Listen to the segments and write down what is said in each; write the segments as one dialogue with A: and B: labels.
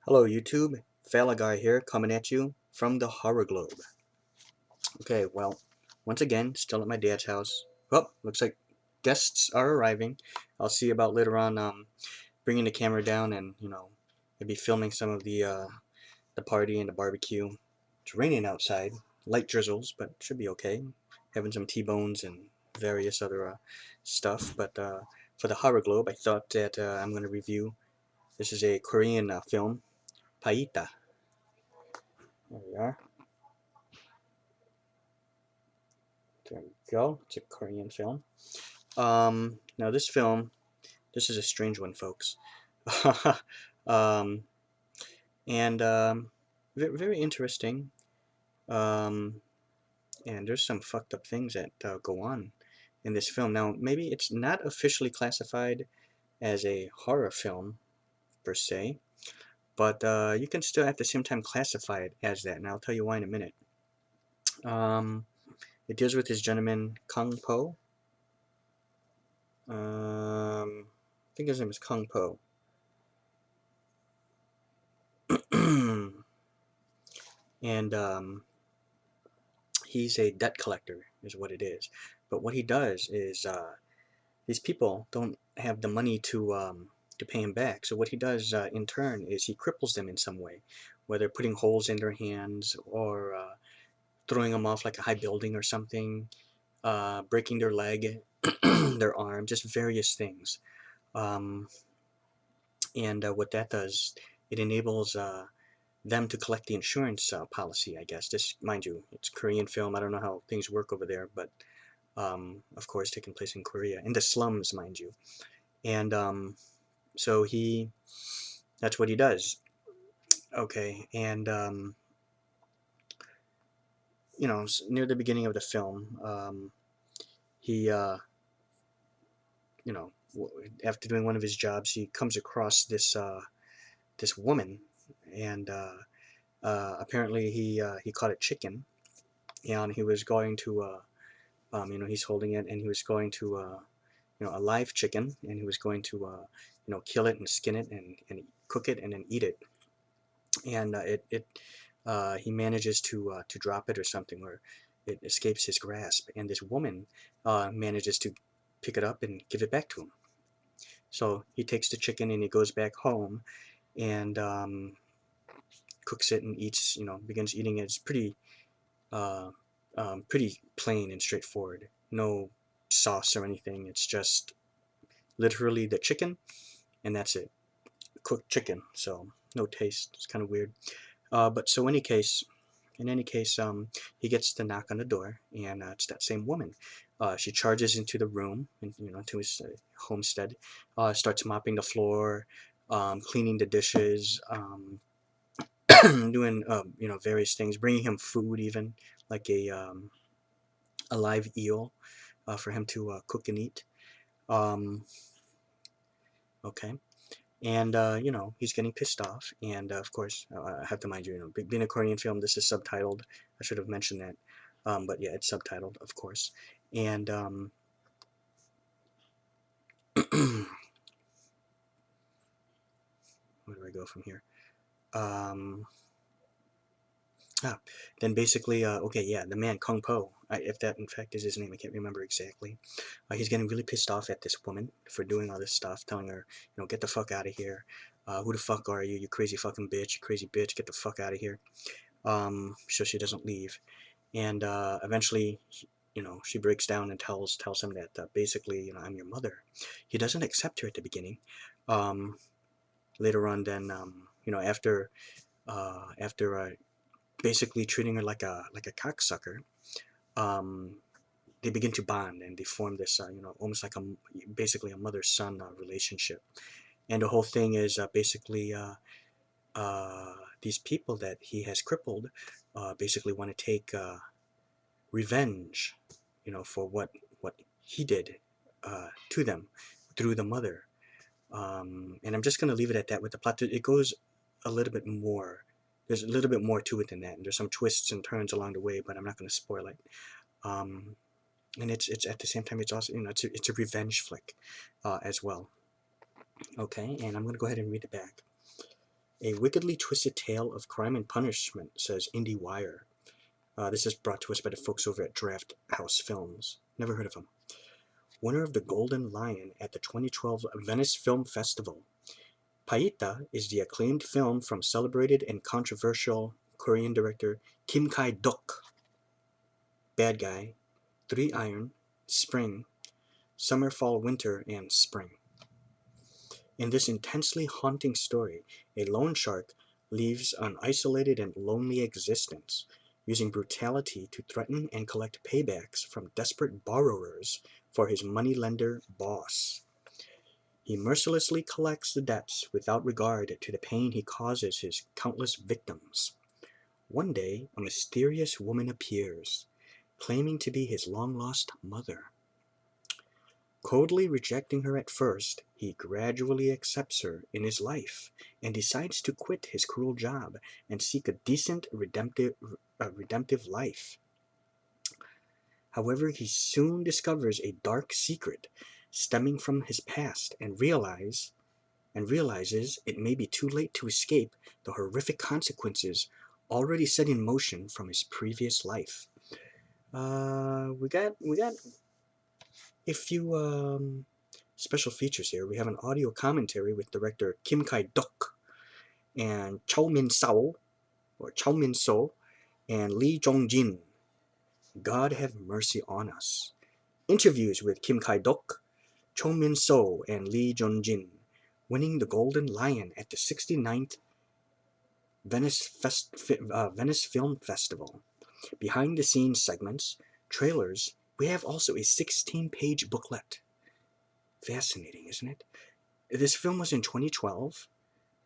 A: Hello YouTube, Falagar here, coming at you from the horror globe. Okay, well, once again, still at my dad's house. Oh, looks like guests are arriving. I'll see about later on bringing the camera down and, maybe filming some of the party and the barbecue. It's raining outside, light drizzles, but should be okay. Having some T-bones and various other stuff, but for the horror globe, I thought that I'm going to review. This is a Korean film, Pieta. There we are. There we go. It's a Korean film. Now this film, this is a strange one, folks. um, and very interesting. Um, and there's some fucked up things that go on in this film. Now, maybe it's not officially classified as a horror film per se, but you can still at the same time classify it as that. And I'll tell you why in a minute. It deals with this gentleman Kung Po. I think his name is Kung Po. And he's a debt collector, is what it is. But what he does is these people don't have the money to pay him back. So what he does in turn is he cripples them in some way, whether putting holes in their hands or throwing them off like a high building or something, breaking their leg, their arm, just various things. Um, and what that does, it enables them to collect the insurance policy, I guess. This, mind you, it's Korean film. I don't know how things work over there, but of course, taking place in Korea, in the slums, mind you. And so that's what he does. Okay, and near the beginning of the film, he, after doing one of his jobs, he comes across this woman, and apparently he caught a chicken, and he was going to he's holding it, and he was going to a live chicken, and he was going to kill it and skin it and cook it and then eat it, and he manages to drop it or something, or it escapes his grasp, and this woman manages to pick it up and give it back to him. So he takes the chicken and he goes back home and cooks it and eats, begins eating it. It's uh, pretty plain and straightforward. No sauce or anything. It's just literally the chicken, and that's it. Cooked chicken, so no taste. It's kind of weird. But so in any case, he gets the knock on the door, and it's that same woman. She charges into the room, to his homestead, starts mopping the floor, cleaning the dishes, doing various things, bringing him food, even like a live eel for him to cook and eat. Um, okay. And he's getting pissed off, and of course, I have to mind you, being a Korean film, this is subtitled. I should have mentioned that, but yeah, it's subtitled, of course. And where do I go from here? Um, then basically, okay, yeah, the man Kung Po, if that in fact is his name, I can't remember exactly. He's getting really pissed off at this woman for doing all this stuff, telling her, get the fuck out of here. Who the fuck are you? You crazy fucking bitch. You crazy bitch. Get the fuck out of here. So she doesn't leave, and eventually, she breaks down and tells him that basically, I'm your mother. He doesn't accept her at the beginning. Um, Later on, then, after basically treating her like a cocksucker, um, they begin to bond, and they form this, almost like basically a mother-son relationship. And the whole thing is basically these people that he has crippled basically want to take revenge, for what he did to them through the mother. And I'm just going to leave it at that with the plot. It goes a little bit more. There's a little bit more to it than that, and there's some twists and turns along the way, but I'm not going to spoil it. And it's at the same time, it's also, it's a revenge flick as well. Okay, and I'm going to go ahead and read it back. A wickedly twisted tale of crime and punishment, says IndieWire. This is brought to us by the folks over at Draft House Films. Never heard of them. Winner of the Golden Lion at the 2012 Venice Film Festival. Pieta is the acclaimed film from celebrated and controversial Korean director Kim Ki-duk. Bad Guy, 3 Iron, Spring, Summer, Fall, Winter, and Spring. In this intensely haunting story, a loan shark lives an isolated and lonely existence, using brutality to threaten and collect paybacks from desperate borrowers for his moneylender boss. He mercilessly collects the debts without regard to the pain he causes his countless victims. One day, a mysterious woman appears, claiming to be his long-lost mother. Coldly rejecting her at first, he gradually accepts her in his life and decides to quit his cruel job and seek a decent, redemptive life. However, he soon discovers a dark secret stemming from his past and realizes it may be too late to escape the horrific consequences already set in motion from his previous life. We got a few special features here. We have an audio commentary with director Kim Ki-duk and Chow Min-so and Lee Jong-jin. God have mercy on us. Interviews with Kim Ki-duk, Chow Min-so, and Lee Jong-jin, winning the Golden Lion at the 69th Venice Film Festival. Behind-the-scenes segments, trailers. We have also a 16-page booklet. Fascinating, isn't it? This film was in 2012.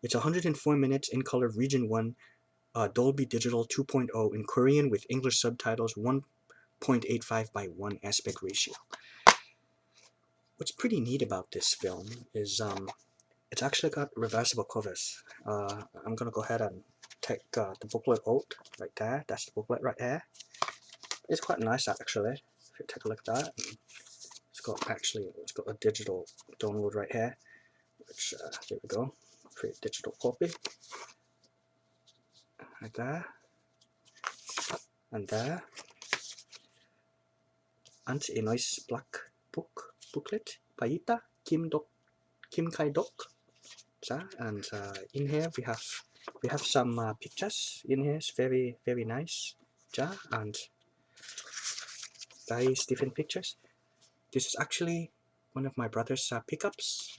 A: It's 104 minutes in color, Region 1, Dolby Digital 2.0 in Korean with English subtitles, 1.85 by 1 aspect ratio. What's pretty neat about this film is it's actually got reversible covers. I'm going to go ahead and take the booklet out right there. That's the booklet right there. It's quite nice actually. If you take a look at that. It's got a digital download right here, which there we go. Create a digital copy. Like there. And there. And a nice black booklet. Pieta, Kim Ki-duk. And in here we have some pictures in here. It's very nice. And various different pictures. This is actually one of my brother's pickups,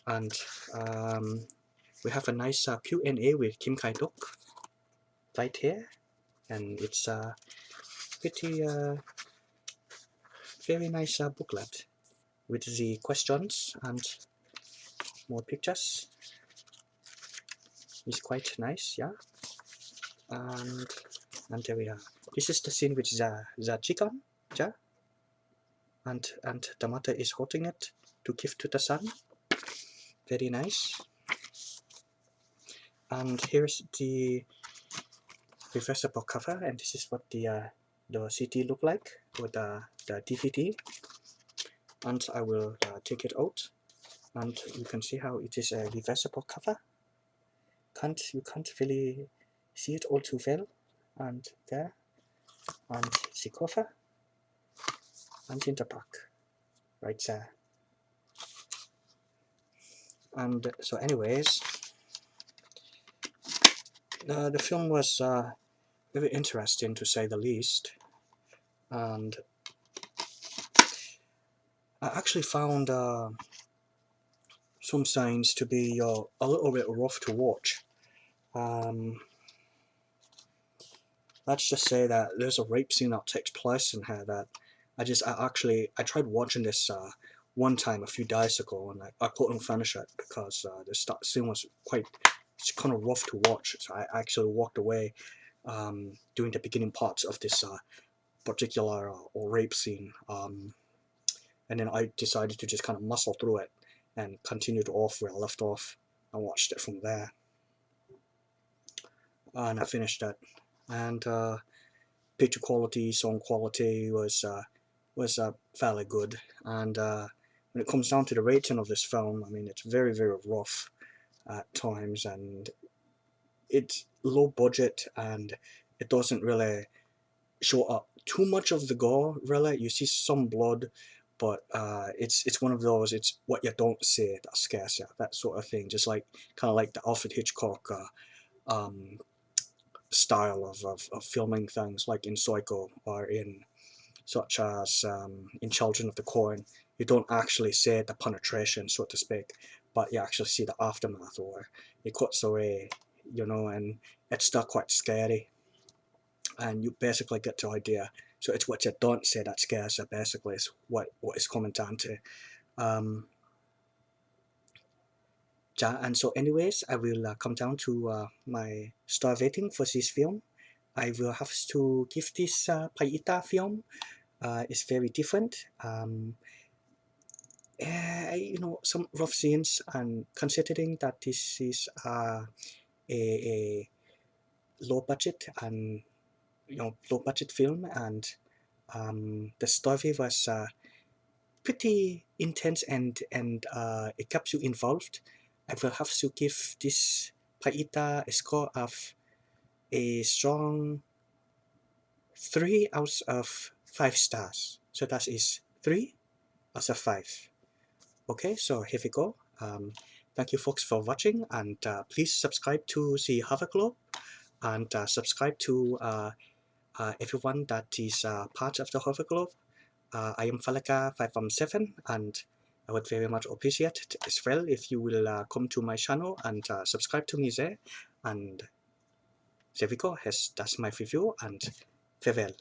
A: and we have a nice Q&A with Kim Ki-duk right here, and it's pretty very nice booklet with the questions and more pictures. It's quite nice, yeah. And there we are. This is the scene with the chicken, yeah. And the mother is holding it to give to the son. Very nice. And here's the reversible cover, and this is what the CD look like with the DVD. And I will take it out, and you can see how it is a reversible cover. You can't really see it all too well. And there, and the cover, and in the back, right there. And so, anyways, the film was very interesting to say the least, and I actually found some signs to be a little bit rough to watch. Let's just say that there's a rape scene that takes place in here that I tried watching this one time a few days ago, and I couldn't finish it because the scene was it's kind of rough to watch. So I actually walked away during the beginning parts of this particular rape scene, and then I decided to just kind of muscle through it and continued off where I left off. I watched it from there, and I finished it. And picture quality, song quality was fairly good. And when it comes down to the rating of this film, I mean, it's very rough. at times, and it's low budget, and it doesn't really show up too much of the gore. Really, you see some blood, but it's one of those, it's what you don't see that scares you, that sort of thing. Just like kind of like the Alfred Hitchcock um, style of filming things, like in Psycho, or in such as in Children of the Corn. You don't actually see the penetration, so to speak, but you actually see the aftermath, or it cuts away, and it's still quite scary, and you basically get the idea. So it's what you don't say that scares you, basically, is what it's coming down to. Um, yeah, and so anyways, I will come down to my star rating for this film. I will have to give this Pieta film. It's very different. Some rough scenes, and considering that this is a low budget and low budget film, and the story was pretty intense, and it kept you involved. I will have to give this Paita a score of a strong 3 out of 5 stars. So that is 3 out of 5. Okay, so here we go. Thank you folks for watching, and please subscribe to the Hover Club, and subscribe to everyone that is part of the Hover Club. I am Falagar517, and I would very much appreciate it as well if you will come to my channel and subscribe to me there. And there we go. Yes, that's my review, and farewell.